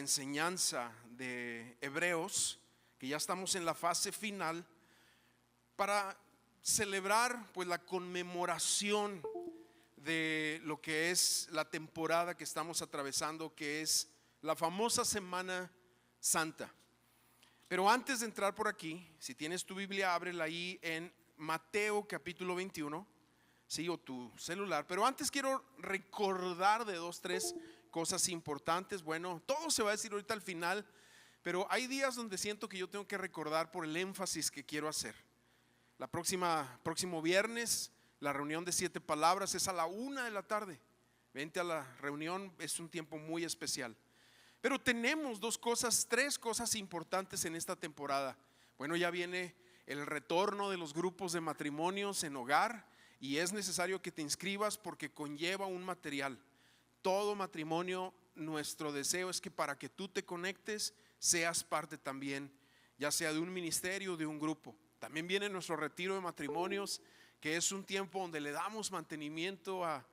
enseñanza de Hebreos, que ya estamos en la fase final, para celebrar pues la conmemoración de lo que es la temporada que estamos atravesando, que es la famosa Semana Santa. Pero antes de entrar por aquí, si tienes tu Biblia, ábrela ahí en Mateo capítulo 21, sí, o tu celular. Pero antes quiero recordar de 2, 3 cosas importantes. Bueno, todo se va a decir ahorita al final, pero hay días donde siento que yo tengo que recordar por el énfasis que quiero hacer. Próximo viernes, la reunión de 7 palabras es a la 1 de la tarde. Vente a la reunión, es un tiempo muy especial. Pero tenemos 3 cosas importantes en esta temporada. Bueno, ya viene el retorno de los grupos de matrimonios en hogar y es necesario que te inscribas porque conlleva un material. Todo matrimonio, nuestro deseo es que para que tú te conectes, seas parte también, ya sea de un ministerio o de un grupo. También viene nuestro retiro de matrimonios, que es un tiempo donde le damos mantenimiento a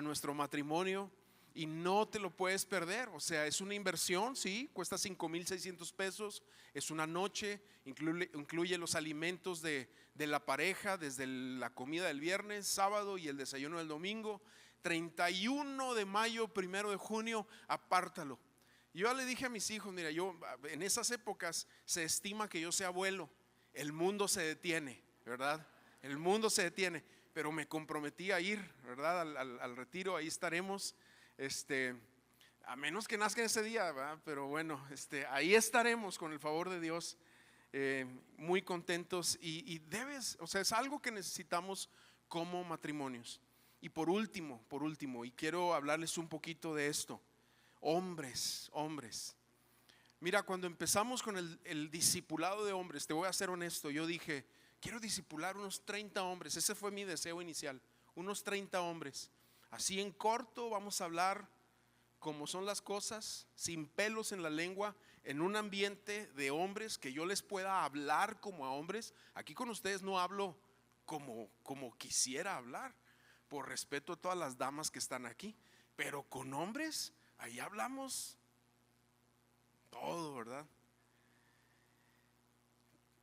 nuestro matrimonio y no te lo puedes perder. O sea, es una inversión, sí, cuesta 5,600 pesos, es una noche, incluye los alimentos de la pareja, desde la comida del viernes, sábado y el desayuno del domingo. 31 de mayo, 1 de junio, apártalo. Yo ya le dije a mis hijos, mira, yo en esas épocas se estima que yo sea abuelo. El mundo se detiene, ¿verdad? El mundo se detiene, pero me comprometí a ir, ¿verdad? Al retiro, ahí estaremos, a menos que nazca ese día, ¿verdad? Pero bueno, ahí estaremos con el favor de Dios, muy contentos y debes, o sea, es algo que necesitamos como matrimonios. Y por último, y quiero hablarles un poquito de esto, hombres. Mira, cuando empezamos con el discipulado de hombres, te voy a ser honesto, yo dije, quiero discipular unos 30 hombres, ese fue mi deseo inicial, unos 30 hombres. Así en corto vamos a hablar cómo son las cosas, sin pelos en la lengua, en un ambiente de hombres, que yo les pueda hablar como a hombres. Aquí con ustedes no hablo como quisiera hablar, por respeto a todas las damas que están aquí, pero con hombres, ahí hablamos todo, ¿verdad?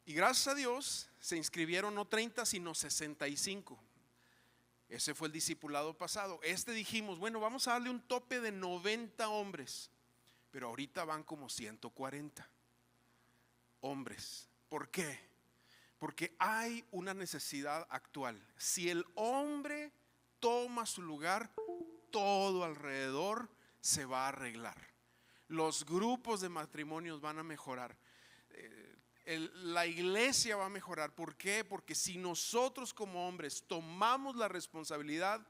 Y gracias a Dios se inscribieron no 30 sino 65. Ese fue el discipulado pasado. Dijimos, bueno, vamos a darle un tope de 90 hombres, pero ahorita van como 140 hombres. ¿Por qué? Porque hay una necesidad actual. Si el hombre toma su lugar, todo alrededor se va a arreglar. Los grupos de matrimonios van a mejorar, la iglesia va a mejorar. ¿Por qué? Porque si nosotros como hombres tomamos la responsabilidad,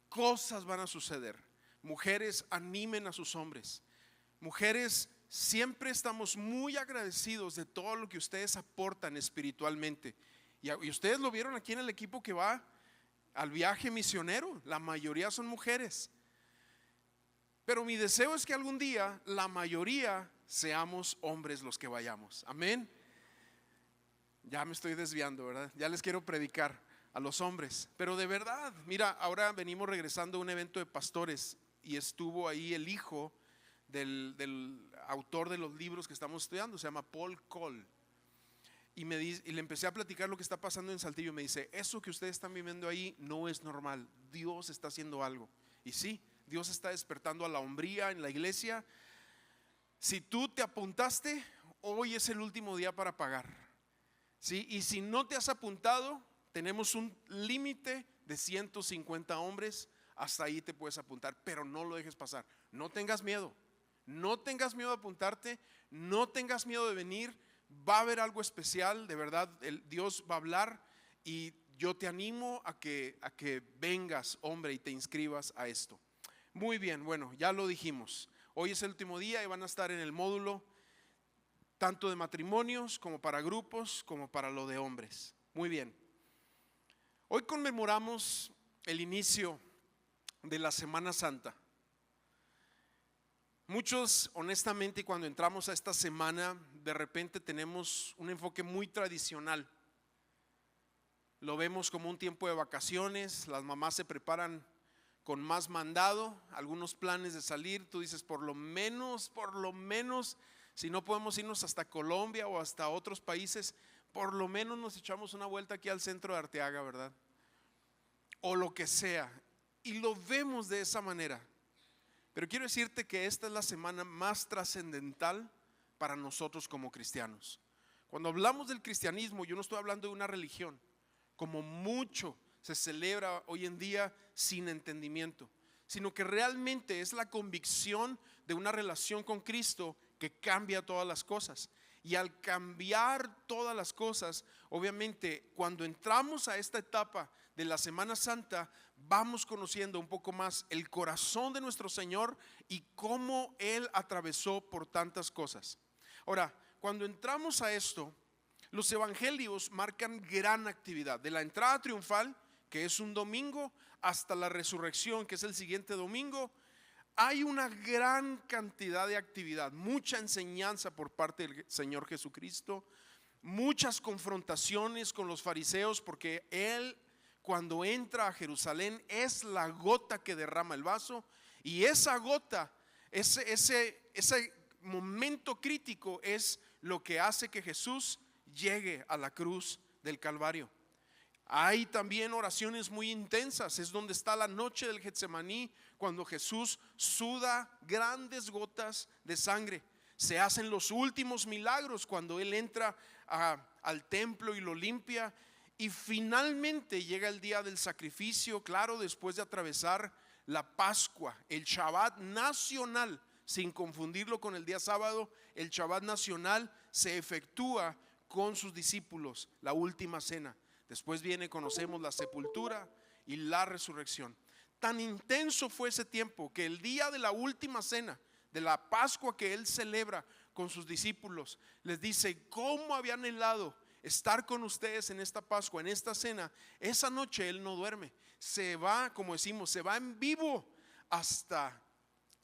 cosas van a suceder. Mujeres, animen a sus hombres. Mujeres, siempre estamos muy agradecidos de todo lo que ustedes aportan espiritualmente. Y ustedes lo vieron aquí en el equipo que va al viaje misionero, la mayoría son mujeres. Pero mi deseo es que algún día la mayoría seamos hombres los que vayamos. Amén. Ya me estoy desviando, ¿verdad? Ya les quiero predicar a los hombres. Pero de verdad, mira, ahora venimos regresando a un evento de pastores y estuvo ahí el hijo del autor de los libros que estamos estudiando, se llama Paul Cole. Y le empecé a platicar lo que está pasando en Saltillo. Me dice, eso que ustedes están viviendo ahí no es normal. Dios está haciendo algo. Y sí, Dios está despertando a la hombría en la iglesia. Si tú te apuntaste, hoy es el último día para pagar, ¿sí? Y si no te has apuntado, tenemos un límite de 150 hombres. Hasta ahí te puedes apuntar, pero no lo dejes pasar. No tengas miedo. No tengas miedo de apuntarte. No tengas miedo de venir. Va a haber algo especial, de verdad. Dios va a hablar y yo te animo a que vengas, hombre, y te inscribas a esto. Muy bien, bueno, ya lo dijimos. Hoy es el último día y van a estar en el módulo tanto de matrimonios como para grupos como para lo de hombres. Muy bien. Hoy conmemoramos el inicio de la Semana Santa. Muchos, honestamente, cuando entramos a esta semana, de repente tenemos un enfoque muy tradicional. Lo vemos como un tiempo de vacaciones, las mamás se preparan con más mandado, algunos planes de salir. Tú dices, por lo menos, si no podemos irnos hasta Colombia o hasta otros países, por lo menos nos echamos una vuelta aquí al centro de Arteaga, ¿verdad? O lo que sea. Y lo vemos de esa manera. Pero quiero decirte que esta es la semana más trascendental para nosotros como cristianos. Cuando hablamos del cristianismo, yo no estoy hablando de una religión, como mucho se celebra hoy en día sin entendimiento, sino que realmente es la convicción de una relación con Cristo que cambia todas las cosas. Y al cambiar todas las cosas, obviamente cuando entramos a esta etapa de la Semana Santa, vamos conociendo un poco más el corazón de nuestro Señor y cómo Él atravesó por tantas cosas. Ahora, cuando entramos a esto, los evangelios marcan gran actividad, de la entrada triunfal, que es un domingo, hasta la resurrección, que es el siguiente domingo. Hay una gran cantidad de actividad, mucha enseñanza por parte del Señor Jesucristo, muchas confrontaciones con los fariseos, porque Él, cuando entra a Jerusalén, es la gota que derrama el vaso, y esa gota, ese momento crítico es lo que hace que Jesús llegue a la cruz del Calvario. Hay también oraciones muy intensas, es donde está la noche del Getsemaní, cuando Jesús suda grandes gotas de sangre. Se hacen los últimos milagros cuando Él entra al templo y lo limpia. Y finalmente llega el día del sacrificio, claro, después de atravesar la Pascua, el Shabbat nacional, sin confundirlo con el día sábado. El Shabbat nacional se efectúa con sus discípulos, la última cena. Después viene, conocemos la sepultura y la resurrección. Tan intenso fue ese tiempo que el día de la última cena, de la Pascua que Él celebra con sus discípulos, les dice cómo había anhelado estar con ustedes en esta Pascua, en esta cena. Esa noche Él no duerme, se va, como decimos, se va en vivo hasta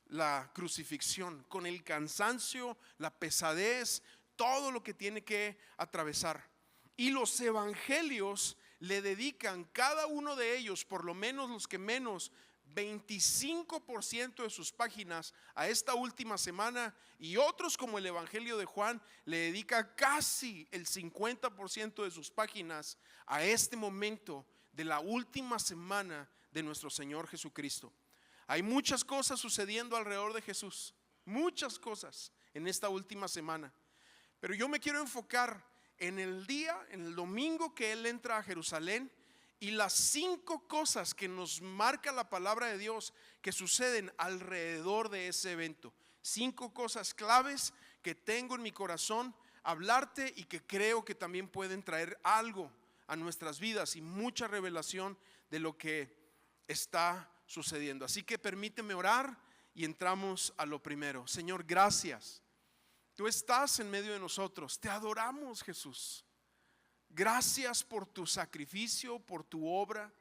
la crucifixión, con el cansancio, la pesadez, todo lo que tiene que atravesar. Y los evangelios le dedican, cada uno de ellos, por lo menos los que menos, 25% de sus páginas a esta última semana, y otros como el Evangelio de Juan le dedica casi el 50% de sus páginas a este momento de la última semana de nuestro Señor Jesucristo. Hay muchas cosas sucediendo alrededor de Jesús, muchas cosas en esta última semana, pero yo me quiero enfocar en el día, en el domingo que Él entra a Jerusalén, y las 5 cosas que nos marca la palabra de Dios que suceden alrededor de ese evento. 5 cosas claves que tengo en mi corazón hablarte, y que creo que también pueden traer algo a nuestras vidas y mucha revelación de lo que está sucediendo. Así que permíteme orar y entramos a lo primero. Señor, gracias. Tú estás en medio de nosotros, te adoramos, Jesús. Gracias por tu sacrificio, por tu obra,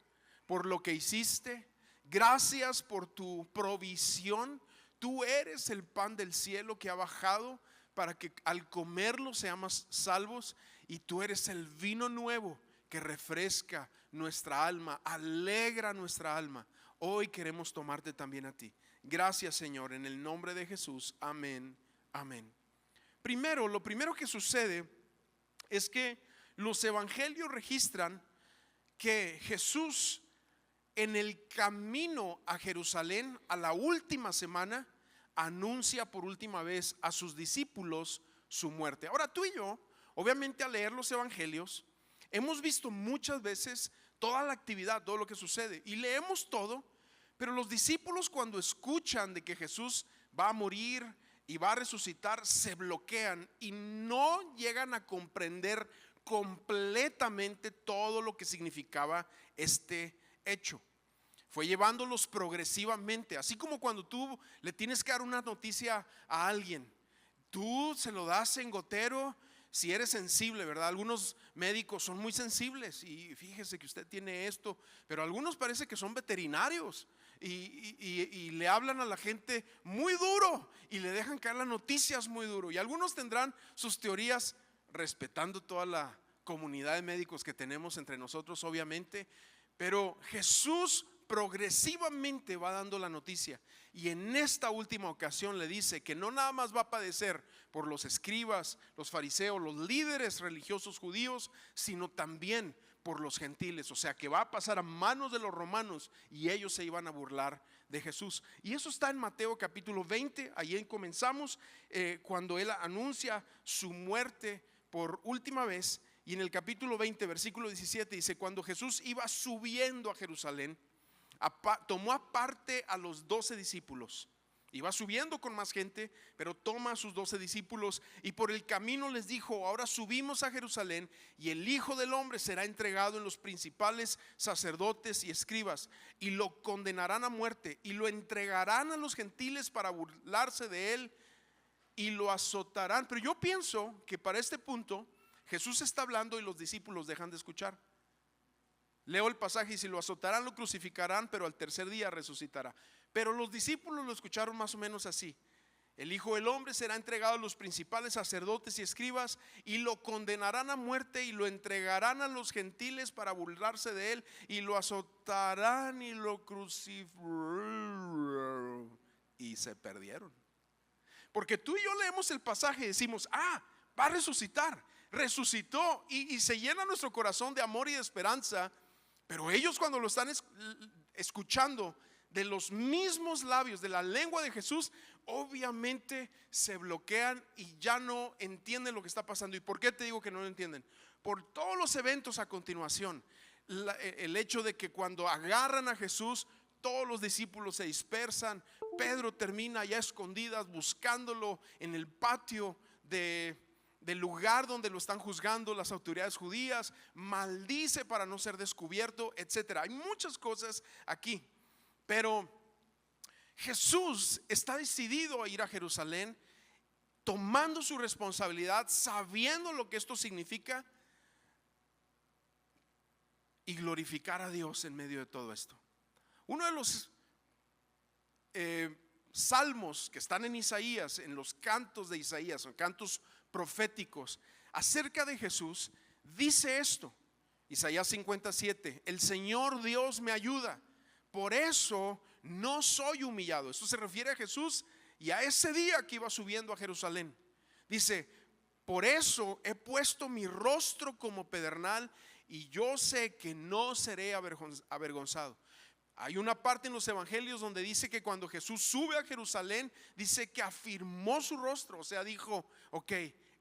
por lo que hiciste. Gracias por tu provisión. Tú eres el pan del cielo que ha bajado para que al comerlo seamos salvos, y tú eres el vino nuevo que refresca nuestra alma, alegra nuestra alma. Hoy queremos tomarte también a ti. Gracias, Señor, en el nombre de Jesús. Amén, amén. Lo primero que sucede es que los evangelios registran que Jesús, en el camino a Jerusalén, a la última semana, anuncia por última vez a sus discípulos su muerte. Ahora, tú y yo, obviamente, al leer los evangelios, hemos visto muchas veces toda la actividad, todo lo que sucede, y leemos todo, pero los discípulos, cuando escuchan de que Jesús va a morir y va a resucitar, se bloquean y no llegan a comprender completamente todo lo que significaba este hecho. Fue llevándolos progresivamente, así como cuando tú le tienes que dar una noticia a alguien, tú se lo das en gotero. Si eres sensible, ¿verdad? Algunos médicos son muy sensibles y fíjese que usted tiene esto, pero algunos parece que son veterinarios y le hablan a la gente muy duro y le dejan caer las noticias muy duro. Y algunos tendrán sus teorías, respetando toda la comunidad de médicos que tenemos entre nosotros, obviamente, pero Jesús progresivamente va dando la noticia. Y en esta última ocasión le dice que no nada más va a padecer por los escribas, los fariseos, los líderes religiosos judíos, sino también por los gentiles. O sea que va a pasar a manos de los romanos y ellos se iban a burlar de Jesús. Y eso está en Mateo capítulo 20. Ahí comenzamos cuando él anuncia su muerte por última vez. Y en el capítulo 20 versículo 17 dice: cuando Jesús iba subiendo a Jerusalén, tomó aparte a los 12 discípulos. Iba subiendo con más gente, pero toma a sus 12 discípulos y por el camino les dijo: ahora subimos a Jerusalén y el Hijo del Hombre será entregado en los principales sacerdotes y escribas y lo condenarán a muerte y lo entregarán a los gentiles para burlarse de él y lo azotarán. Pero yo pienso que para este punto Jesús está hablando y los discípulos dejan de escuchar. Leo el pasaje: y si lo azotarán, lo crucificarán, pero al tercer día resucitará. Pero los discípulos lo escucharon más o menos así: el Hijo del Hombre será entregado a los principales sacerdotes y escribas y lo condenarán a muerte y lo entregarán a los gentiles para burlarse de él y lo azotarán y lo crucificarán. Y se perdieron. Porque tú y yo leemos el pasaje y decimos: va a resucitar. Resucitó y se llena nuestro corazón de amor y de esperanza. Pero ellos, cuando lo están escuchando de los mismos labios, de la lengua de Jesús, obviamente se bloquean y ya no entienden lo que está pasando. ¿Y por qué te digo que no lo entienden? Por todos los eventos a continuación. El hecho de que cuando agarran a Jesús, todos los discípulos se dispersan. Pedro termina ya a escondidas buscándolo en el patio del lugar donde lo están juzgando las autoridades judías. Maldice para no ser descubierto, etcétera. Hay muchas cosas aquí, pero Jesús está decidido a ir a Jerusalén, tomando su responsabilidad, sabiendo lo que esto significa, y glorificar a Dios en medio de todo esto. Uno de los salmos que están en Isaías, en los cantos de Isaías, son cantos proféticos acerca de Jesús, dice esto: Isaías 57: el Señor Dios me ayuda, por eso no soy humillado. Esto se refiere a Jesús y a ese día que iba subiendo a Jerusalén. Dice: por eso he puesto mi rostro como pedernal y yo sé que no seré avergonzado. Hay una parte en los evangelios donde dice que cuando Jesús sube a Jerusalén, dice que afirmó su rostro. O sea, dijo: ok,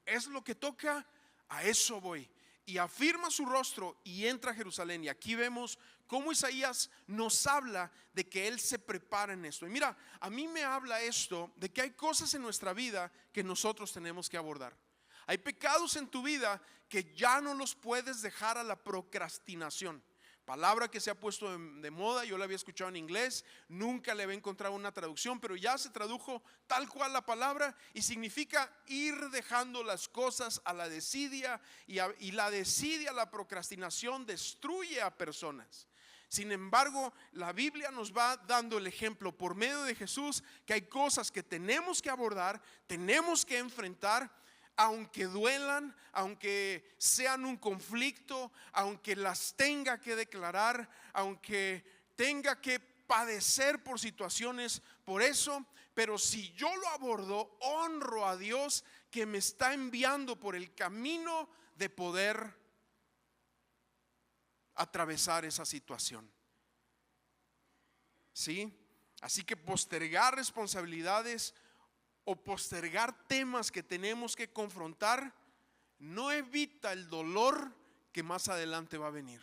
es lo que toca, a eso voy. Y afirma su rostro y entra a Jerusalén. Y aquí vemos cómo Isaías nos habla de que él se prepara en esto. Y mira, a mí me habla esto de que hay cosas en nuestra vida que nosotros tenemos que abordar. Hay pecados en tu vida que ya no los puedes dejar a la procrastinación. Palabra que se ha puesto de moda. Yo la había escuchado en inglés, nunca le había encontrado una traducción, pero ya se tradujo tal cual la palabra y significa ir dejando las cosas a la desidia, y la desidia, la procrastinación, destruye a personas. Sin embargo, la Biblia nos va dando el ejemplo por medio de Jesús que hay cosas que tenemos que abordar, tenemos que enfrentar, aunque duelan, aunque sean un conflicto, aunque las tenga que declarar, aunque tenga que padecer por situaciones por eso. Pero si yo lo abordo, honro a Dios que me está enviando por el camino de poder atravesar esa situación. ¿Sí? Así que postergar responsabilidades o postergar temas que tenemos que confrontar no evita el dolor que más adelante va a venir.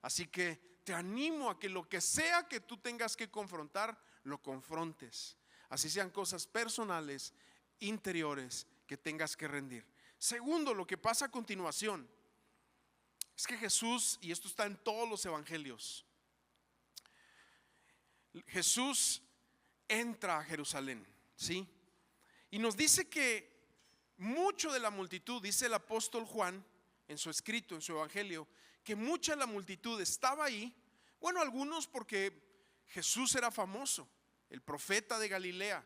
Así que te animo a que lo que sea que tú tengas que confrontar, lo confrontes. Así sean cosas personales, interiores, que tengas que rendir. Segundo, lo que pasa a continuación es que Jesús, y esto está en todos los evangelios, Jesús entra a Jerusalén, ¿sí? Y nos dice que mucho de la multitud, dice el apóstol Juan en su escrito, en su evangelio, que mucha de la multitud estaba ahí. Bueno, algunos porque Jesús era famoso, el profeta de Galilea.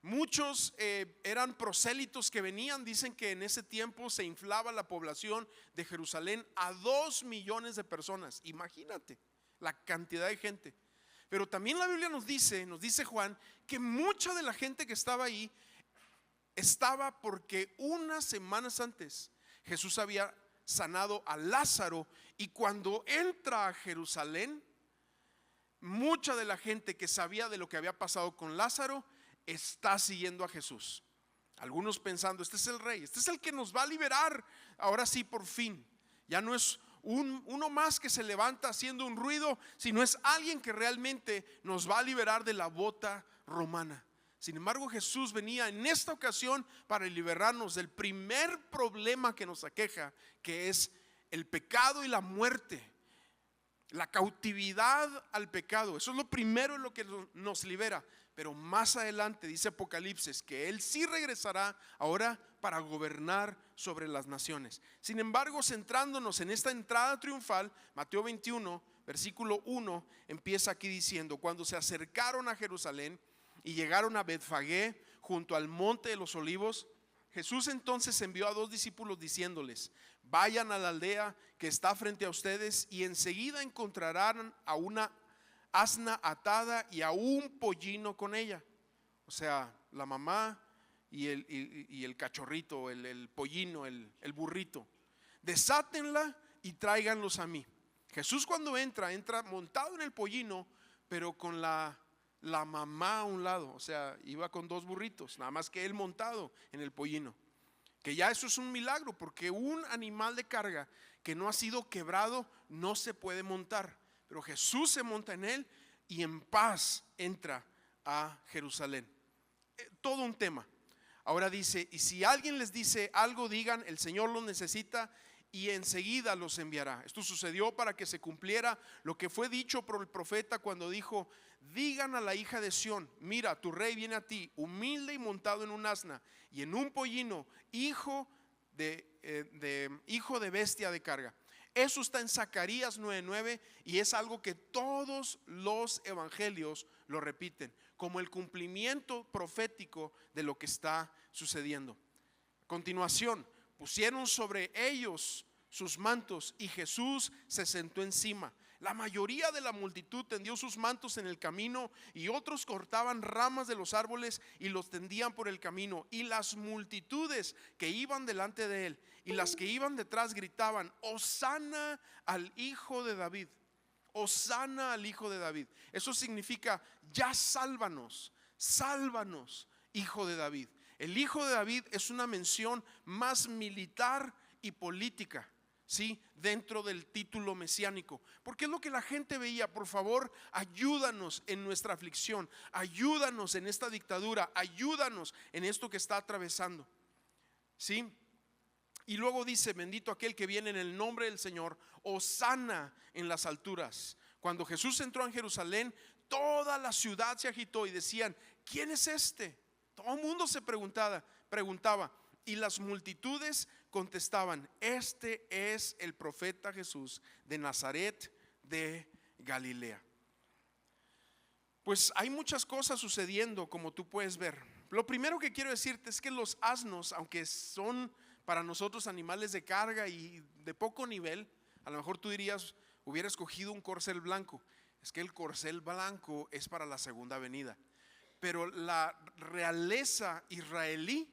Muchos eran prosélitos que venían. Dicen que en ese tiempo se inflaba la población de Jerusalén a 2 millones de personas. Imagínate, la cantidad de gente. Pero también la Biblia nos dice Juan, que mucha de la gente que estaba ahí estaba porque unas semanas antes Jesús había sanado a Lázaro, y cuando entra a Jerusalén, mucha de la gente que sabía de lo que había pasado con Lázaro está siguiendo a Jesús. Algunos pensando, este es el rey, este es el que nos va a liberar, ahora sí, por fin. Ya no es uno más que se levanta haciendo un ruido, sino es alguien que realmente nos va a liberar de la bota romana. Sin embargo, Jesús venía en esta ocasión para liberarnos del primer problema que nos aqueja, que es el pecado y la muerte, la cautividad al pecado. Eso es lo primero en lo que nos libera. Pero más adelante dice Apocalipsis que Él sí regresará ahora para gobernar sobre las naciones. Sin embargo, centrándonos en esta entrada triunfal, Mateo 21, versículo 1, empieza aquí diciendo: cuando se acercaron a Jerusalén y llegaron a Betfagé, junto al monte de los olivos, Jesús entonces envió a 2 discípulos diciéndoles: vayan a la aldea que está frente a ustedes y enseguida encontrarán a una asna atada y a un pollino con ella. O sea, la mamá y el cachorrito, el pollino, el burrito. Desátenla y tráiganlos a mí. Jesús cuando entra montado en el pollino, pero con la mamá a un lado. O sea, iba con 2 burritos, nada más que él montado en el pollino. Que ya eso es un milagro, porque un animal de carga que no ha sido quebrado no se puede montar. Pero Jesús se monta en él y en paz entra a Jerusalén. Todo un tema. Ahora dice: y si alguien les dice algo, digan, el Señor los necesita y enseguida los enviará. Esto sucedió para que se cumpliera lo que fue dicho por el profeta cuando dijo: digan a la hija de Sión, mira, tu rey viene a ti, humilde y montado en un asna y en un pollino, hijo de bestia de carga. Eso está en Zacarías 9:9 y es algo que todos los evangelios lo repiten como el cumplimiento profético de lo que está sucediendo. A continuación, pusieron sobre ellos sus mantos y Jesús se sentó encima. La mayoría de la multitud tendió sus mantos en el camino y otros cortaban ramas de los árboles y los tendían por el camino. Y las multitudes que iban delante de él y las que iban detrás gritaban: Hosana al Hijo de David. Hosana al Hijo de David. Eso significa: ya sálvanos, sálvanos, Hijo de David. El Hijo de David es una mención más militar y política, ¿sí? Dentro del título mesiánico, porque es lo que la gente veía. Por favor, ayúdanos en nuestra aflicción, ayúdanos en esta dictadura, ayúdanos en esto que está atravesando, ¿sí? Y luego dice: bendito aquel que viene en el nombre del Señor, hosana en las alturas. Cuando Jesús entró en Jerusalén, toda la ciudad se agitó y decían: ¿quién es este? Todo el mundo se preguntaba, y las multitudes contestaban: este es el profeta Jesús de Nazaret de Galilea. Pues hay muchas cosas sucediendo, como tú puedes ver. Lo primero que quiero decirte es que los asnos, aunque son para nosotros animales de carga y de poco nivel, a lo mejor tú dirías: hubiera escogido un corcel blanco. Es que el corcel blanco es para la segunda venida. Pero la realeza israelí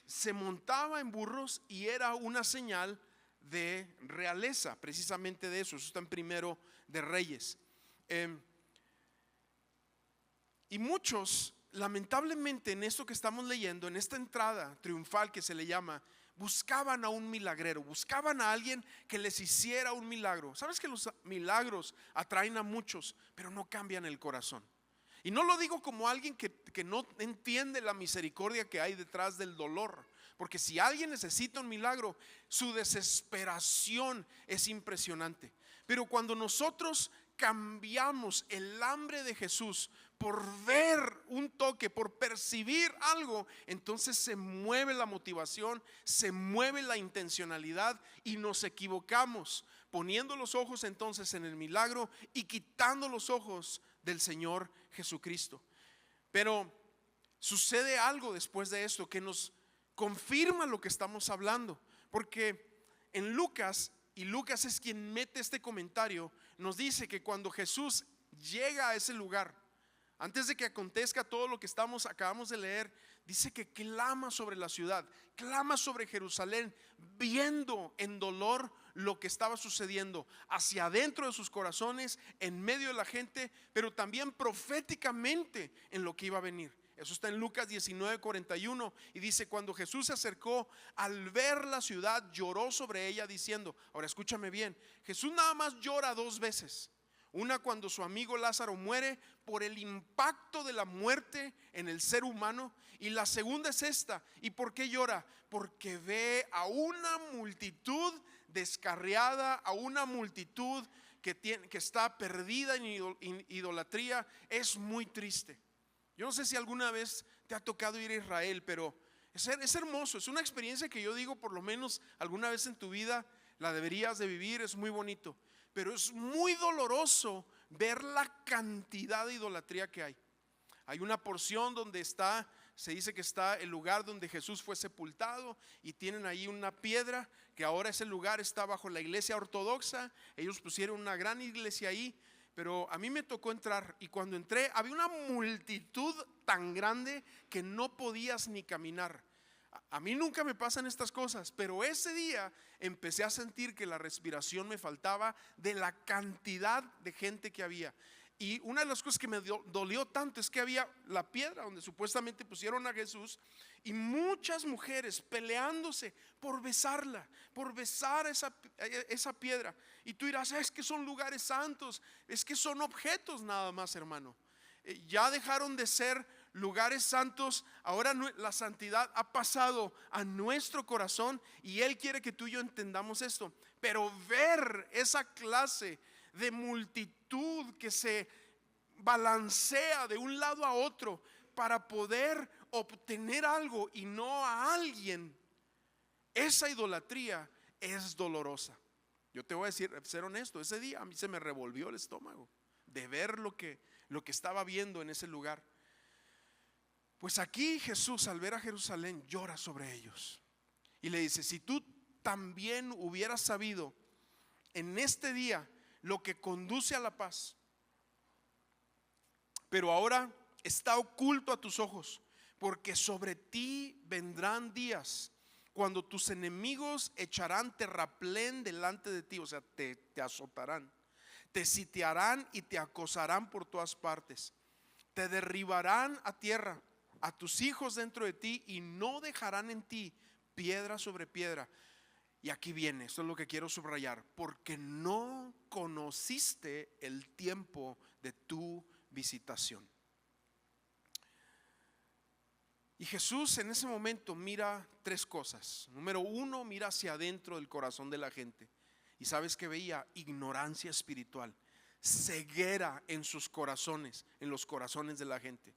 se montaba en burros y era una señal de realeza, precisamente de eso. Eso está en Primero de Reyes. Y muchos, lamentablemente, en esto que estamos leyendo, en esta entrada triunfal que se le llama, buscaban a un milagrero, buscaban a alguien que les hiciera un milagro. Sabes que los milagros atraen a muchos, pero no cambian el corazón. Y no lo digo como alguien que no entiende la misericordia que hay detrás del dolor, porque si alguien necesita un milagro, su desesperación es impresionante. Pero cuando nosotros cambiamos el hambre de Jesús por ver un toque, por percibir algo, entonces se mueve la motivación, se mueve la intencionalidad y nos equivocamos, poniendo los ojos entonces en el milagro y quitando los ojos del Señor Jesucristo. Pero sucede algo después de esto que nos confirma lo que estamos hablando, porque en Lucas, y Lucas es quien mete este comentario, nos dice que cuando Jesús llega a ese lugar, antes de que acontezca todo lo que acabamos de leer, dice que clama sobre la ciudad, clama sobre Jerusalén, viendo en dolor lo que estaba sucediendo hacia adentro de sus corazones, en medio de la gente, pero también proféticamente en lo que iba a venir. Eso está en Lucas 19:41 y dice: cuando Jesús se acercó, al ver la ciudad, lloró sobre ella diciendo. Ahora escúchame bien, Jesús nada más llora dos veces. Una cuando su amigo Lázaro muere por el impacto de la muerte en el ser humano, y la segunda es esta. ¿Y por qué llora? Porque ve a una multitud descarriada, a una multitud que está perdida en idolatría. Es muy triste. Yo no sé si alguna vez te ha tocado ir a Israel, pero es hermoso, es una experiencia que yo digo, por lo menos alguna vez en tu vida la deberías de vivir, es muy bonito. Pero es muy doloroso ver la cantidad de idolatría que hay. Hay una porción donde se dice que está el lugar donde Jesús fue sepultado, y tienen ahí una piedra que ahora ese lugar está bajo la iglesia ortodoxa. Ellos pusieron una gran iglesia ahí, pero a mí me tocó entrar, y cuando entré había una multitud tan grande que no podías ni caminar. A mí nunca me pasan estas cosas, pero ese día empecé a sentir que la respiración me faltaba de la cantidad de gente que había. Y una de las cosas que me dolió tanto es que había la piedra donde supuestamente pusieron a Jesús, y muchas mujeres peleándose por besarla, por besar esa piedra. Y tú dirás: es que son lugares santos, es que son objetos nada más, hermano. Ya dejaron de ser lugares santos. Ahora la santidad ha pasado a nuestro corazón, y Él quiere que tú y yo entendamos esto. Pero ver esa clase de multitud que se balancea de un lado a otro para poder obtener algo y no a alguien, esa idolatría es dolorosa. Yo te voy a decir, ser honesto, ese día a mí se me revolvió el estómago de ver lo que estaba viendo en ese lugar. Pues aquí Jesús, al ver a Jerusalén, llora sobre ellos y le dice: si tú también hubieras sabido en este día lo que conduce a la paz, pero ahora está oculto a tus ojos, porque sobre ti vendrán días cuando tus enemigos echarán terraplén delante de ti, o sea, te azotarán, te sitiarán y te acosarán por todas partes, te derribarán a tierra, a tus hijos dentro de ti, y no dejarán en ti piedra sobre piedra. Y aquí viene, esto es lo que quiero subrayar: porque no conociste el tiempo de tu visitación. Y Jesús en ese momento mira tres cosas. Número uno, mira hacia adentro del corazón de la gente. Y sabes que veía ignorancia espiritual, ceguera en sus corazones, en los corazones de la gente.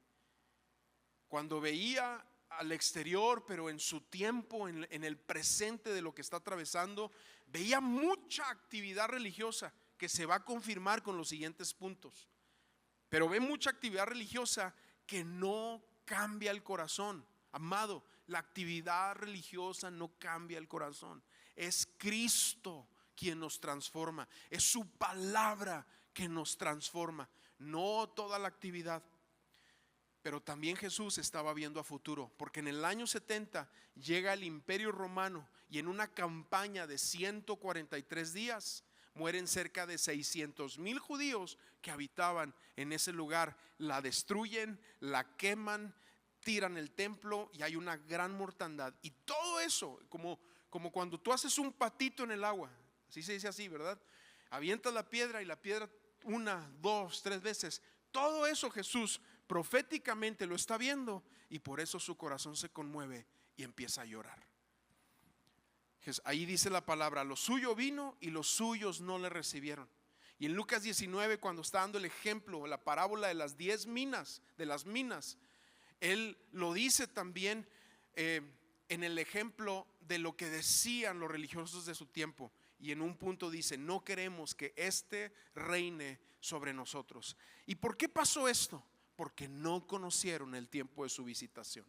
Cuando veía al exterior, pero en su tiempo, en el presente de lo que está atravesando, veía mucha actividad religiosa que se va a confirmar con los siguientes puntos. Pero ve mucha actividad religiosa que no cambia el corazón. Amado, la actividad religiosa no cambia el corazón. Es Cristo quien nos transforma, es su palabra que nos transforma, no toda la actividad. Pero también Jesús estaba viendo a futuro, porque en el año 70 llega el Imperio Romano, y en una campaña de 143 días mueren cerca de 600,000 judíos que habitaban en ese lugar. La destruyen, la queman, tiran el templo, y hay una gran mortandad. Y todo eso, como cuando tú haces un patito en el agua, así se dice así, ¿verdad? Avientas la piedra, y la piedra 1, 2, 3 veces. Todo eso Jesús proféticamente lo está viendo, y por eso su corazón se conmueve y empieza a llorar. Ahí dice la palabra: lo suyo vino y los suyos no le recibieron. Y en Lucas 19, cuando está dando el ejemplo, la parábola de las 10 minas, de las minas, él lo dice también en el ejemplo de lo que decían los religiosos de su tiempo. Y en un punto dice: no queremos que este reine sobre nosotros. ¿Y por qué pasó esto? Porque no conocieron el tiempo de su visitación.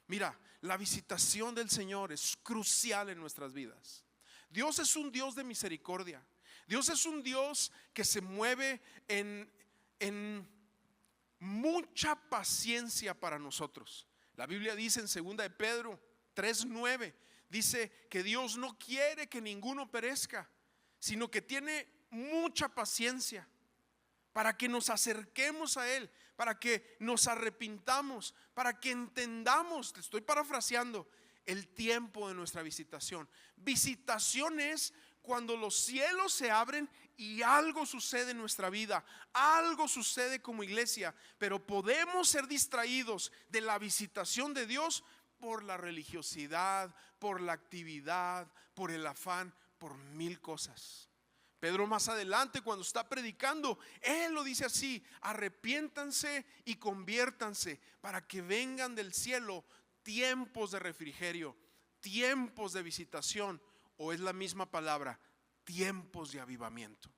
Mira, la visitación del Señor es crucial en nuestras vidas. Dios es un Dios de misericordia. Dios es un Dios que se mueve en mucha paciencia para nosotros. La Biblia dice en 2 de Pedro 3:9, dice que Dios no quiere que ninguno perezca, sino que tiene mucha paciencia para que nos acerquemos a Él, para que nos arrepintamos, para que entendamos, te estoy parafraseando, el tiempo de nuestra visitación. Visitación es cuando los cielos se abren y algo sucede en nuestra vida, algo sucede como iglesia, pero podemos ser distraídos de la visitación de Dios por la religiosidad, por la actividad, por el afán, por mil cosas. Pedro más adelante, cuando está predicando, él lo dice así: arrepiéntanse y conviértanse para que vengan del cielo tiempos de refrigerio, tiempos de visitación, o es la misma palabra, tiempos de avivamiento.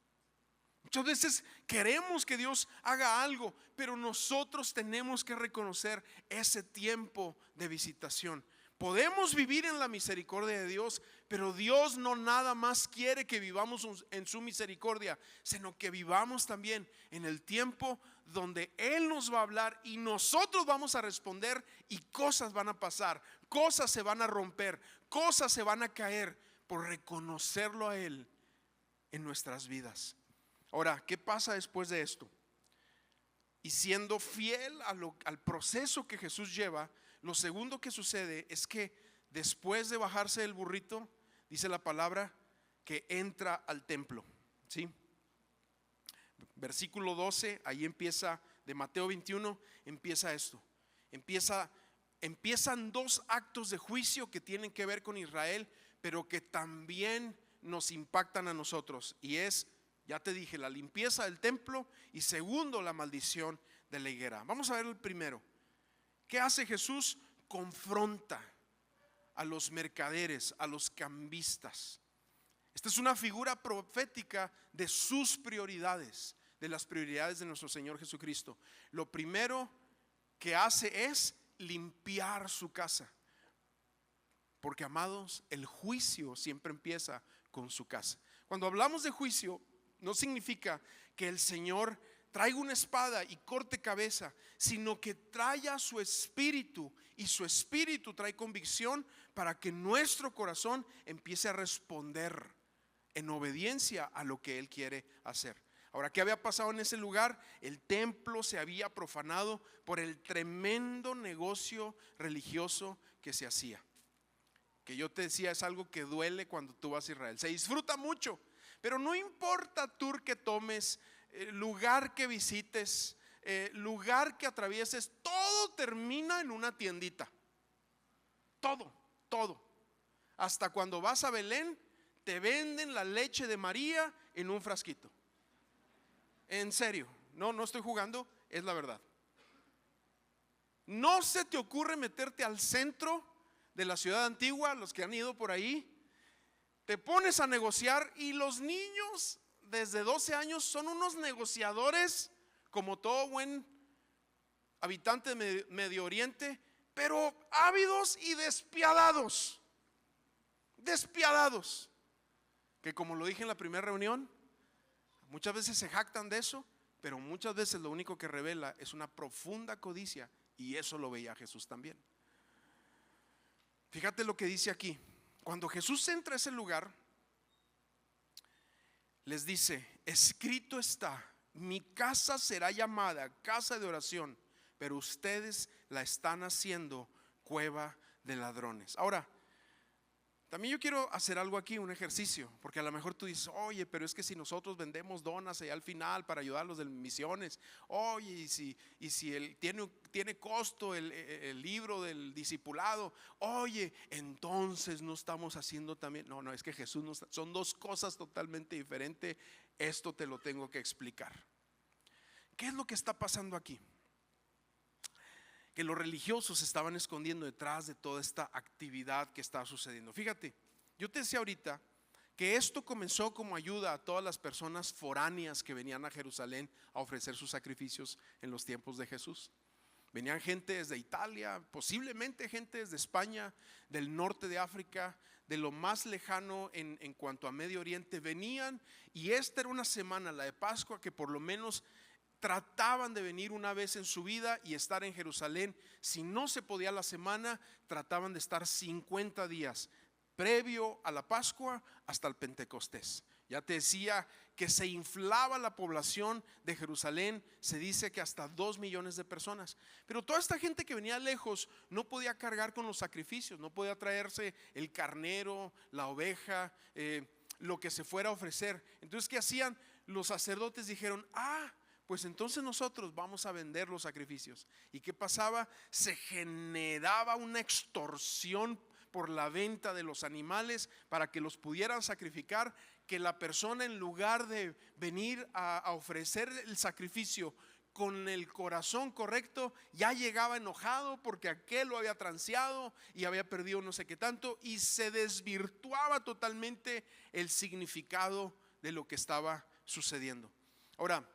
Muchas veces queremos que Dios haga algo, pero nosotros tenemos que reconocer ese tiempo de visitación. Podemos vivir en la misericordia de Dios, pero Dios no nada más quiere que vivamos en su misericordia, sino que vivamos también en el tiempo donde Él nos va a hablar y nosotros vamos a responder, y cosas van a pasar, cosas se van a romper, cosas se van a caer por reconocerlo a Él en nuestras vidas. Ahora, ¿qué pasa después de esto? Y siendo fiel al proceso que Jesús lleva, lo segundo que sucede es que después de bajarse del burrito, dice la palabra que entra al templo, ¿sí? Versículo 12, ahí empieza, de Mateo 21, empieza esto. Empiezan dos actos de juicio que tienen que ver con Israel, pero que también nos impactan a nosotros. Y es, ya te dije, la limpieza del templo, y segundo, la maldición de la higuera. Vamos a ver el primero. ¿Qué hace Jesús? Confronta a los mercaderes, a los cambistas. Esta es una figura profética de sus prioridades, de las prioridades de nuestro Señor Jesucristo. Lo primero que hace es limpiar su casa, porque, amados, el juicio siempre empieza con su casa. Cuando hablamos de juicio, no significa que el Señor traiga una espada y corte cabeza, sino que traiga su espíritu, y su espíritu trae convicción para que nuestro corazón empiece a responder en obediencia a lo que Él quiere hacer. Ahora, ¿qué había pasado en ese lugar? El templo se había profanado por el tremendo negocio religioso que se hacía. Que yo te decía, es algo que duele cuando tú vas a Israel. Se disfruta mucho, pero no importa tour que tomes, lugar que visites, lugar que atravieses, todo termina en una tiendita. Todo. Hasta cuando vas a Belén, te venden la leche de María en un frasquito. En serio, no estoy jugando, es la verdad. No se te ocurre meterte al centro de la ciudad antigua, los que han ido por ahí, te pones a negociar, y los niños desde 12 años son unos negociadores, como todo buen habitante de Medio Oriente, pero ávidos y despiadados, que, como lo dije en la primera reunión, muchas veces se jactan de eso, pero muchas veces lo único que revela es una profunda codicia, y eso lo veía Jesús también. Fíjate lo que dice aquí. Cuando Jesús entra a ese lugar, les dice: escrito está, mi casa será llamada casa de oración, pero ustedes la están haciendo cueva de ladrones. Ahora, también yo quiero hacer algo aquí, un ejercicio, porque a lo mejor tú dices: oye, pero es que si nosotros vendemos donas allá al final para ayudar a los de misiones, oye, y si tiene costo el libro del discipulado, oye, entonces no estamos haciendo también. No, es que Jesús no está, son dos cosas totalmente diferentes. Esto te lo tengo que explicar. ¿Qué es lo que está pasando aquí? Que los religiosos se estaban escondiendo detrás de toda esta actividad que estaba sucediendo. Fíjate, yo te decía ahorita que esto comenzó como ayuda a todas las personas foráneas que venían a Jerusalén a ofrecer sus sacrificios en los tiempos de Jesús. Venían gente desde Italia, posiblemente gente desde España, del norte de África, de lo más lejano en cuanto a Medio Oriente venían, y esta era una semana, la de Pascua, que por lo menos trataban de venir una vez en su vida y estar en Jerusalén. Si no se podía la semana, trataban de estar 50 días previo a la Pascua hasta el Pentecostés. Ya te decía que se inflaba la población de Jerusalén, se dice que hasta 2 millones de personas. Pero toda esta gente que venía lejos no podía cargar con los sacrificios, no podía traerse el carnero, la oveja, lo que se fuera a ofrecer. Entonces, ¿qué hacían? Los sacerdotes dijeron: pues entonces nosotros vamos a vender los sacrificios. ¿Y qué pasaba? Se generaba una extorsión por la venta de los animales para que los pudieran sacrificar, que la persona, en lugar de venir a ofrecer el sacrificio con el corazón correcto, ya llegaba enojado porque aquel lo había transeado y había perdido no sé qué tanto, y se desvirtuaba totalmente el significado de lo que estaba sucediendo. Ahora,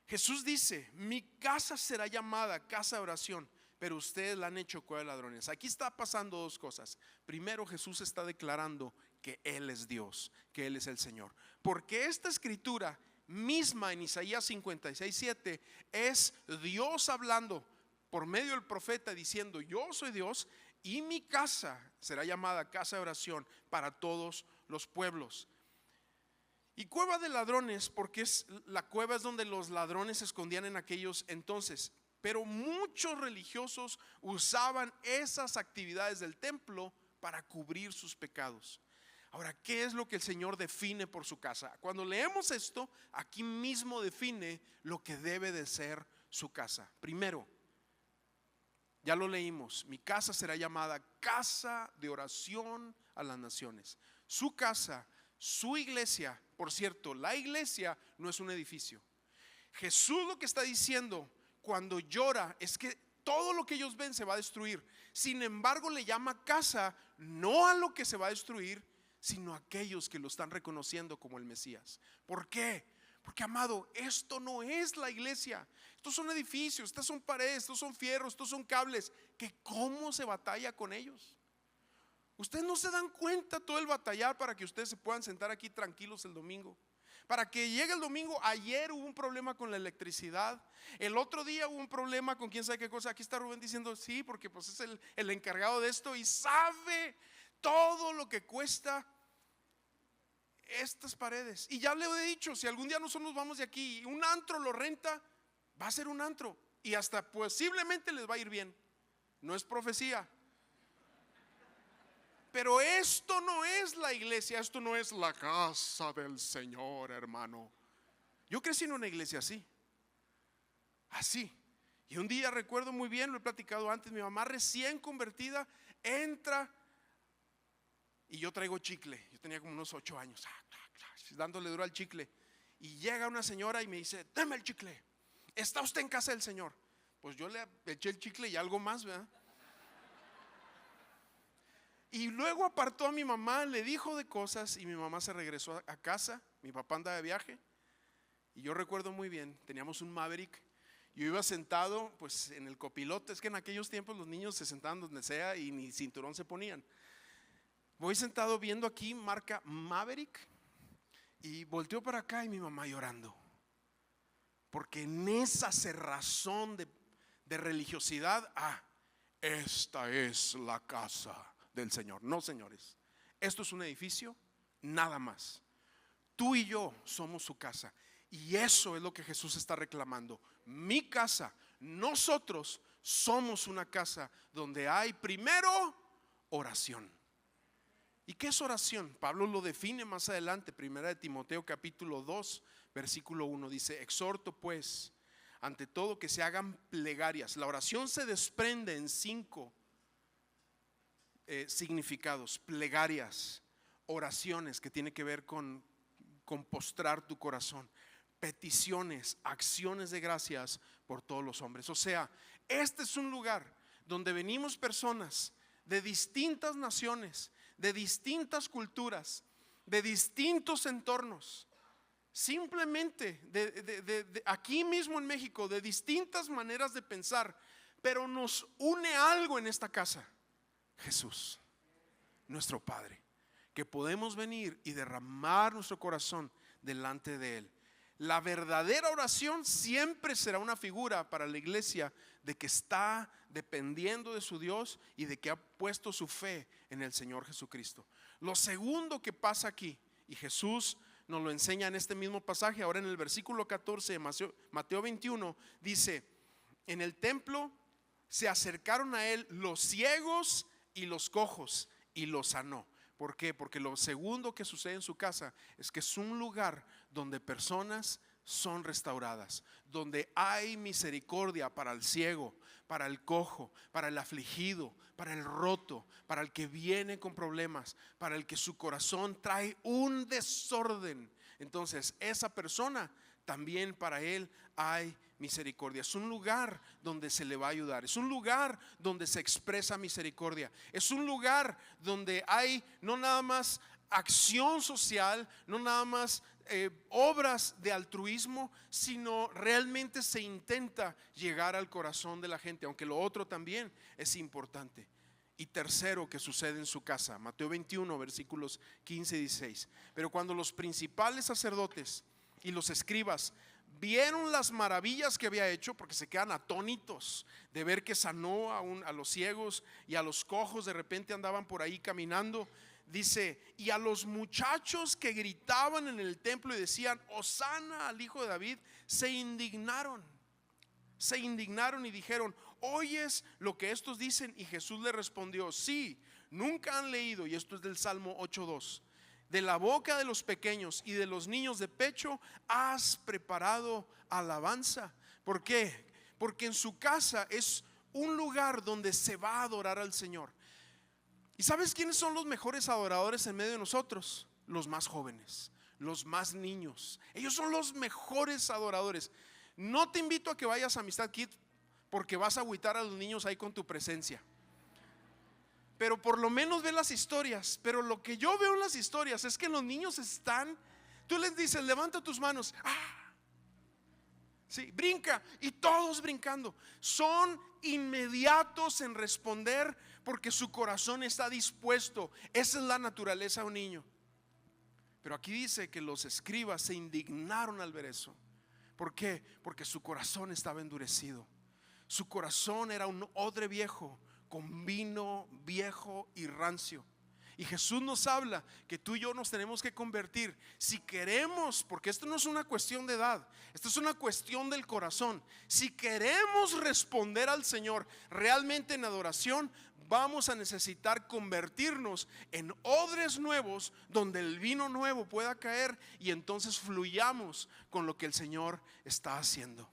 Jesús dice: mi casa será llamada casa de oración, pero ustedes la han hecho cueva de ladrones. Aquí está pasando dos cosas. Primero, Jesús está declarando que Él es Dios, que Él es el Señor, porque esta escritura misma en Isaías 56:7 es Dios hablando por medio del profeta, diciendo: yo soy Dios y mi casa será llamada casa de oración para todos los pueblos. Y cueva de ladrones, porque la cueva es donde los ladrones se escondían en aquellos entonces. Pero muchos religiosos usaban esas actividades del templo para cubrir sus pecados. Ahora, ¿qué es lo que el Señor define por su casa? Cuando leemos esto, aquí mismo define lo que debe de ser su casa. Primero, ya lo leímos: mi casa será llamada casa de oración a las naciones. Su casa, su iglesia. Por cierto, la iglesia no es un edificio. Jesús lo que está diciendo cuando llora es que todo lo que ellos ven se va a destruir. Sin embargo, le llama casa no a lo que se va a destruir, sino a aquellos que lo están reconociendo como el Mesías. ¿Por qué? Porque, amado, esto no es la iglesia. Estos son edificios, estas son paredes, estos son fierros, estos son cables, que cómo se batalla con ellos. Ustedes no se dan cuenta todo el batallar para que ustedes se puedan sentar aquí tranquilos el domingo. Para que llegue el domingo. Ayer hubo un problema con la electricidad, el otro día hubo un problema con quién sabe qué cosa. Aquí está Rubén diciendo sí, porque pues es el encargado de esto y sabe todo lo que cuesta estas paredes. Y ya le he dicho, si algún día nosotros nos vamos de aquí y un antro lo renta, va a ser un antro y hasta posiblemente les va a ir bien. No es profecía, pero esto no es la iglesia, esto no es la casa del Señor, hermano. Yo crecí en una iglesia así. Y un día recuerdo muy bien, lo he platicado antes, mi mamá recién convertida entra y yo traigo chicle. Yo tenía como unos 8 años, dándole duro al chicle. Y llega una señora y me dice: deme el chicle, ¿está usted en casa del Señor? Pues yo le eché el chicle y algo más, ¿verdad? Y luego apartó a mi mamá, le dijo de cosas y mi mamá se regresó a casa. Mi papá andaba de viaje y yo recuerdo muy bien, teníamos un Maverick. Yo iba sentado pues en el copiloto. Es que en aquellos tiempos los niños se sentaban donde sea y ni cinturón se ponían. Voy sentado viendo aquí marca Maverick y volteo para acá y mi mamá llorando, porque en esa cerrazón de religiosidad, esta es la casa del Señor. No, señores, esto es un edificio, nada más. Tú y yo somos su casa, y eso es lo que Jesús está reclamando. Mi casa, nosotros somos una casa donde hay primero oración. ¿Y qué es oración? Pablo lo define más adelante, 1 Timoteo capítulo 2 versículo 1, dice: exhorto pues ante todo que se hagan plegarias. La oración se desprende en 5 significados: plegarias, oraciones, que tiene que ver con postrar tu corazón; peticiones, acciones de gracias por todos los hombres. O sea, este es un lugar donde venimos personas de distintas naciones, de distintas culturas, de distintos entornos, simplemente de aquí mismo en México, de distintas maneras de pensar, pero nos une algo en esta casa: Jesús. nuestro Padre, que podemos venir y derramar nuestro corazón delante de Él. La verdadera oración siempre será una figura para la iglesia de que está dependiendo de su Dios y de que ha puesto su fe en el Señor Jesucristo. Lo segundo que pasa aquí, y Jesús nos lo enseña en este mismo pasaje, ahora en el versículo 14 de Mateo 21, dice: en el templo se acercaron a Él los ciegos y los cojos y los sanó. ¿Por qué? Porque lo segundo que sucede en su casa es que es un lugar donde personas son restauradas, donde hay misericordia para el ciego, para el cojo, para el afligido, para el roto, para el que viene con problemas, para el que su corazón trae un desorden. Entonces esa persona también, para él hay misericordia. Es un lugar donde se le va a ayudar, es un lugar donde se expresa misericordia, es un lugar donde hay no nada más acción social, no nada más obras de altruismo, sino realmente se intenta llegar al corazón de la gente, aunque lo otro también es importante. Y tercero que sucede en su casa, Mateo 21 versículos 15 y 16. Pero cuando los principales sacerdotes y los escribas vieron las maravillas que había hecho, porque se quedan atónitos de ver que sanó a los ciegos y a los cojos, de repente andaban por ahí caminando. Dice: y a los muchachos que gritaban en el templo y decían: Hosana al Hijo de David, se indignaron y dijeron: ¿oyes lo que estos dicen? Y Jesús le respondió: sí, nunca han leído, y esto es del Salmo 8:2, de la boca de los pequeños y de los niños de pecho has preparado alabanza. ¿Por qué? Porque en su casa es un lugar donde se va a adorar al Señor. ¿Y sabes quiénes son los mejores adoradores en medio de nosotros? Los más jóvenes, los más niños. Ellos son los mejores adoradores. No te invito a que vayas a Amistad Kids, porque vas a agüitar a los niños ahí con tu presencia. Pero por lo menos ve las historias. Pero lo que yo veo en las historias es que los niños están, tú les dices: levanta tus manos, sí, brinca, y todos brincando. Son inmediatos en responder porque su corazón está dispuesto. Esa es la naturaleza de un niño. Pero aquí dice que los escribas se indignaron al ver eso. ¿Por qué? Porque su corazón estaba endurecido. Su corazón era un odre viejo con vino viejo y rancio. Y Jesús nos habla que tú y yo nos tenemos que convertir, si queremos, porque esto no es una cuestión de edad, esto es una cuestión del corazón. Si queremos responder al Señor realmente en adoración, vamos a necesitar convertirnos en odres nuevos donde el vino nuevo pueda caer y entonces fluyamos con lo que el Señor está haciendo.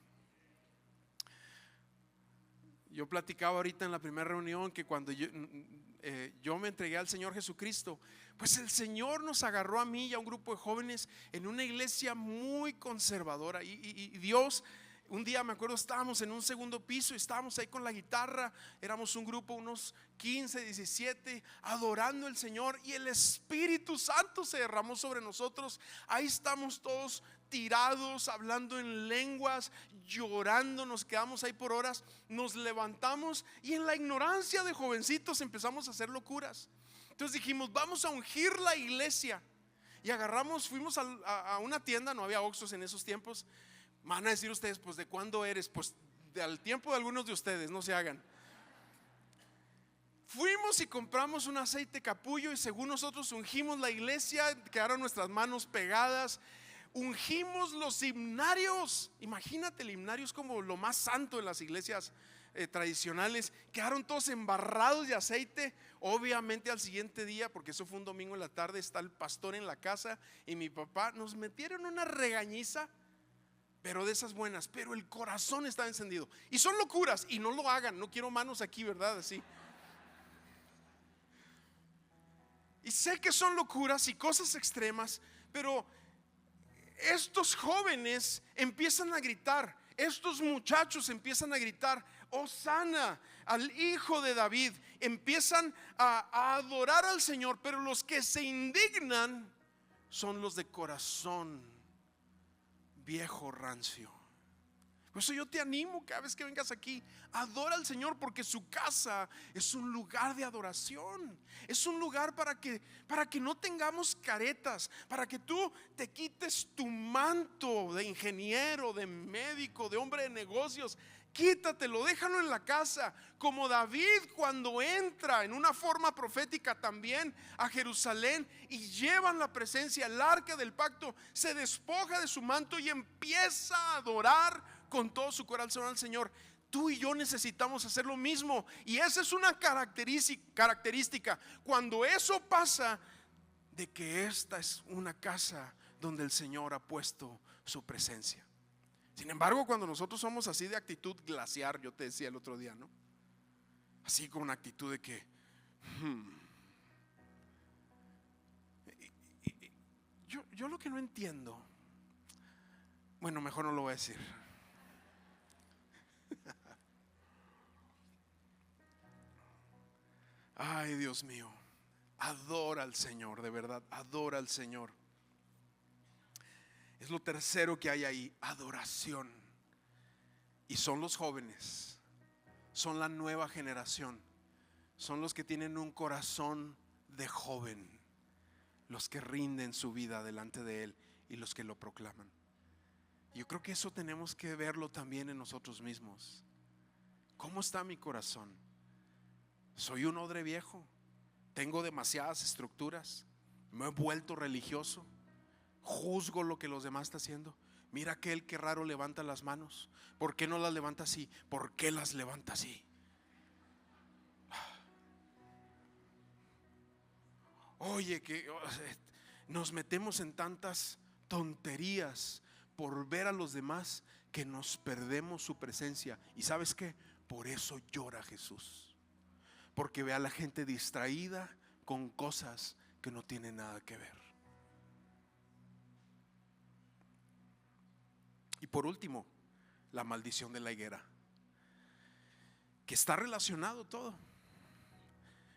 Yo platicaba ahorita en la primera reunión que cuando yo me entregué al Señor Jesucristo, pues el Señor nos agarró a mí y a un grupo de jóvenes en una iglesia muy conservadora. Y Dios, un día me acuerdo, estábamos en un segundo piso y estábamos ahí con la guitarra. Éramos un grupo, unos 15, 17, adorando al Señor, y el Espíritu Santo se derramó sobre nosotros. Ahí estamos todos tirados, hablando en lenguas, llorando, nos quedamos ahí por horas. Nos levantamos y en la ignorancia de jovencitos empezamos a hacer locuras. Entonces dijimos: vamos a ungir la iglesia. Y agarramos, fuimos a una tienda, no había Oxxos en esos tiempos. Van a decir ustedes: pues ¿de cuándo eres? Pues del tiempo de algunos de ustedes, no se hagan. Fuimos y compramos un aceite capullo y según nosotros ungimos la iglesia. Quedaron nuestras manos pegadas. Ungimos los himnarios. Imagínate, el himnario es como lo más santo en las iglesias tradicionales. Quedaron todos embarrados de aceite. Obviamente al siguiente día, porque eso fue un domingo en la tarde, está el pastor en la casa y mi papá. Nos metieron una regañiza, pero de esas buenas. Pero el corazón estaba encendido. Y son locuras, y no lo hagan. No quiero manos aquí, ¿verdad? Así. Y sé que son locuras y cosas extremas, pero estos jóvenes empiezan a gritar, estos muchachos empiezan a gritar: Hosana al Hijo de David. Empiezan a adorar al Señor, pero los que se indignan son los de corazón viejo, rancio. Por eso yo te animo cada vez que vengas aquí, adora al Señor, porque su casa es un lugar de adoración. Es un lugar para que no tengamos caretas, para que tú te quites tu manto de ingeniero, de médico, de hombre de negocios. Quítatelo, déjalo en la casa, como David cuando entra en una forma profética también a Jerusalén y llevan la presencia, el arca del pacto, se despoja de su manto y empieza a adorar con todo su corazón al Señor. Tú y yo necesitamos hacer lo mismo, y esa es una característica cuando eso pasa, de que esta es una casa donde el Señor ha puesto su presencia. Sin embargo, cuando nosotros somos así de actitud glaciar, yo te decía el otro día, ¿no? Así con una actitud de que yo lo que no entiendo, bueno, mejor no lo voy a decir. Ay, Dios mío, adora al Señor, de verdad, adora al Señor. Es lo tercero que hay ahí, adoración. Y son los jóvenes, son la nueva generación, son los que tienen un corazón de joven, los que rinden su vida delante de Él y los que lo proclaman. Yo creo que eso tenemos que verlo también en nosotros mismos. ¿Cómo está mi corazón? Soy un odre viejo, tengo demasiadas estructuras, me he vuelto religioso, juzgo lo que los demás están haciendo. Mira aquel que raro levanta las manos, ¿por qué no las levanta así? ¿Por qué las levanta así? Oye, que nos metemos en tantas tonterías por ver a los demás que nos perdemos su presencia. ¿Y sabes qué? Por eso llora Jesús, porque ve a la gente distraída con cosas que no tienen nada que ver. Y por último, la maldición de la higuera, que está relacionado todo,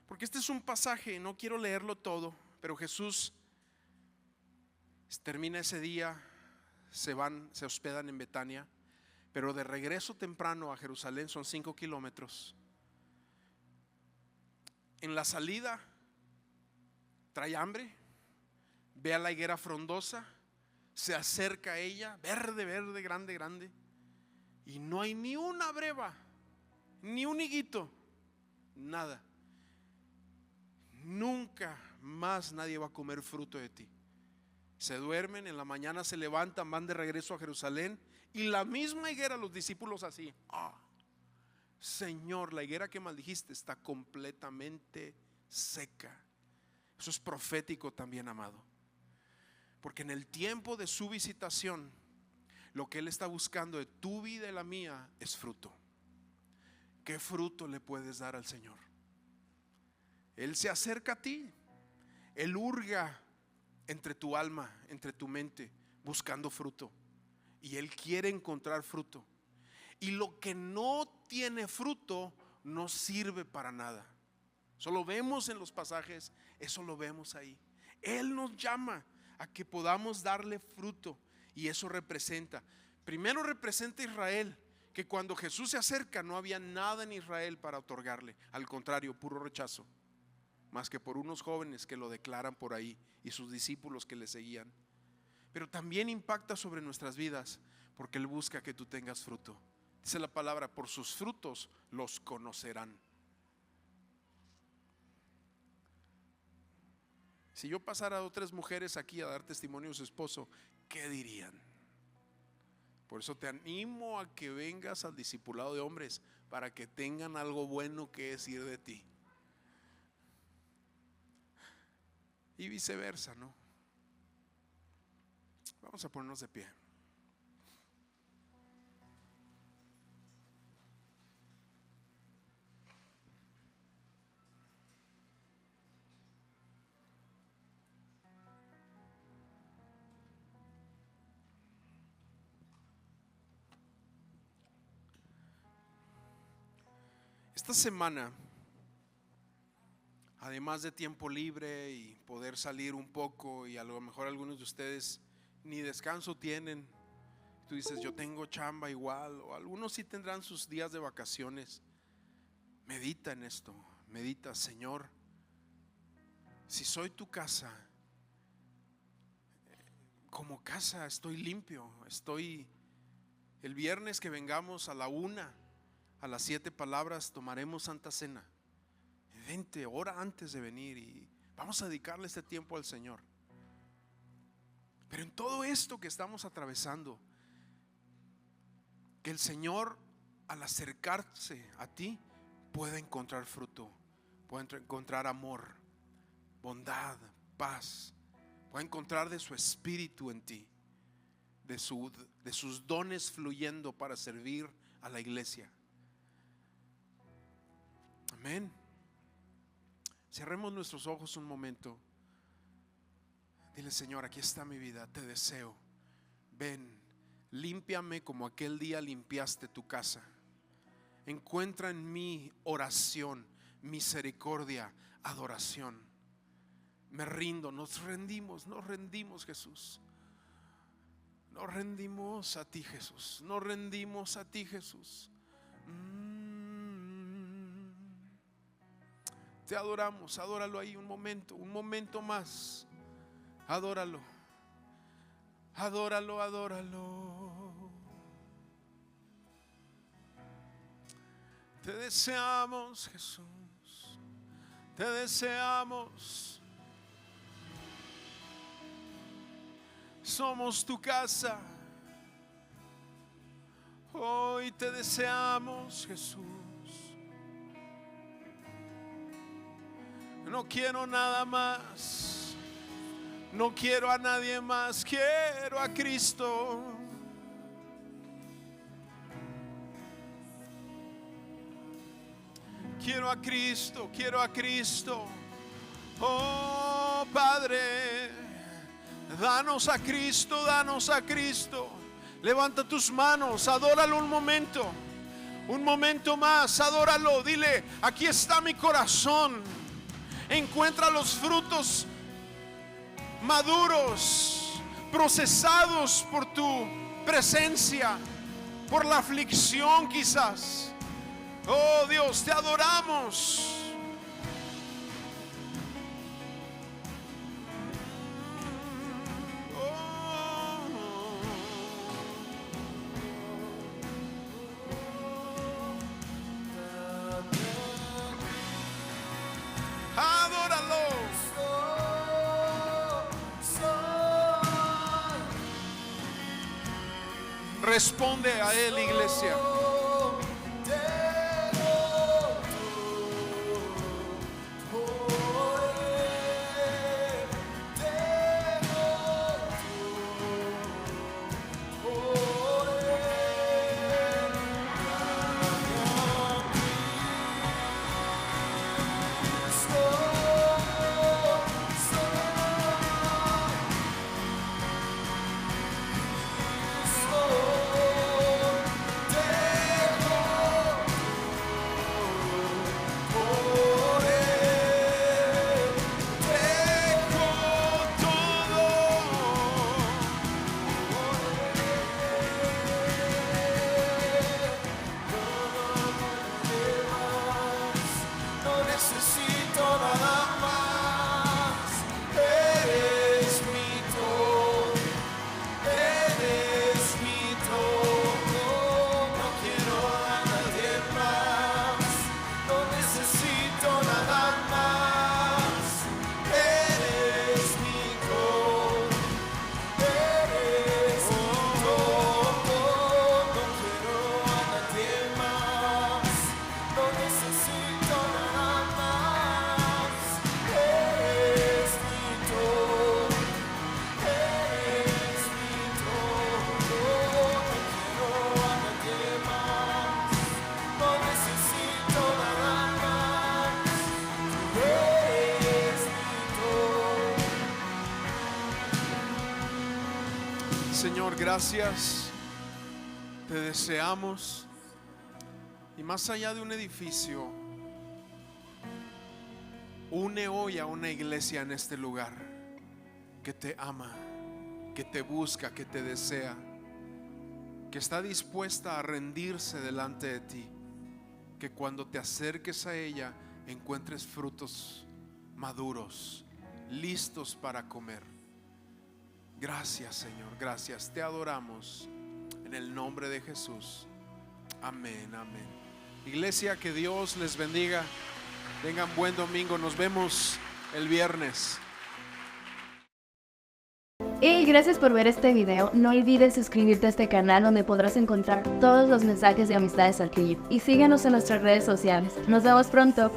porque este es un pasaje, no quiero leerlo todo, pero Jesús termina ese día, se hospedan en Betania, pero de regreso temprano a Jerusalén son 5 kilómetros. En la salida trae hambre, ve a la higuera frondosa, se acerca a ella, verde, verde, grande, grande, y no hay ni una breva, ni un higuito, nada. Nunca más nadie va a comer fruto de ti. Se duermen, en la mañana se levantan, van de regreso a Jerusalén, y la misma higuera, los discípulos así: Señor, la higuera que maldijiste está completamente seca. Eso es profético también, amado, porque en el tiempo de su visitación, lo que Él está buscando de tu vida y la mía es fruto. ¿Qué fruto le puedes dar al Señor? Él se acerca a ti, Él hurga entre tu alma, entre tu mente, buscando fruto, y Él quiere encontrar fruto. Y lo que no tiene fruto no sirve para nada. Eso lo vemos en los pasajes, eso lo vemos ahí. Él nos llama a que podamos darle fruto, y eso representa, primero representa a Israel, que cuando Jesús se acerca no había nada en Israel para otorgarle, al contrario, puro rechazo, más que por unos jóvenes que lo declaran por ahí y sus discípulos que le seguían. Pero también impacta sobre nuestras vidas, porque Él busca que tú tengas fruto. Dice la palabra: por sus frutos los conocerán. Si yo pasara a 2 o 3 mujeres aquí a dar testimonio de su esposo, ¿qué dirían? Por eso te animo a que vengas al discipulado de hombres, para que tengan algo bueno que decir de ti. Y viceversa, ¿no? Vamos a ponernos de pie. Esta semana, además de tiempo libre y poder salir un poco, y a lo mejor algunos de ustedes ni descanso tienen, Tú dices, yo tengo chamba igual, o algunos sí tendrán sus días de vacaciones. Medita en esto, medita, Señor, si soy tu casa, como casa estoy limpio, estoy. El viernes que vengamos a la 1, a las 7 palabras, tomaremos Santa Cena. Vente, hora antes de venir y vamos a dedicarle este tiempo al Señor. Pero en todo esto que estamos atravesando, que el Señor, al acercarse a ti, pueda encontrar fruto, pueda encontrar amor, bondad, paz, pueda encontrar de su espíritu en ti, de sus dones fluyendo para servir a la iglesia. Amén. Cerremos nuestros ojos un momento. Dile, Señor, aquí está mi vida, te deseo. Ven, límpiame como aquel día limpiaste tu casa. Encuentra en mí oración, misericordia, adoración. Me rindo, nos rendimos Jesús. Nos rendimos a ti, Jesús. Nos rendimos a ti, Jesús. Te adoramos, adóralo ahí un momento más. Adóralo, adóralo, adóralo. Te deseamos, Jesús. Te deseamos. Somos tu casa. Hoy te deseamos, Jesús. No quiero nada más. No quiero a nadie más. Quiero a Cristo. Quiero a Cristo. Quiero a Cristo. Oh Padre, danos a Cristo, danos a Cristo. Levanta tus manos, adóralo un momento más, adóralo. Dile, aquí está mi corazón. Encuentra los frutos maduros, procesados por tu presencia, por la aflicción quizás. Oh Dios, te adoramos. Responde a Él, iglesia. Señor, gracias. Te deseamos. Y más allá de un edificio, une hoy a una iglesia en este lugar que te ama, que te busca, que te desea. que está dispuesta a rendirse delante de ti, que cuando te acerques a ella encuentres frutos maduros, listos para comer. Gracias, Señor, gracias, te adoramos en el nombre de Jesús. Amén, amén. Iglesia, que Dios les bendiga. Tengan buen domingo, nos vemos el viernes. Y gracias por ver este video. No olvides suscribirte a este canal donde podrás encontrar todos los mensajes de Amistades Saltillo. Y síguenos en nuestras redes sociales. Nos vemos pronto.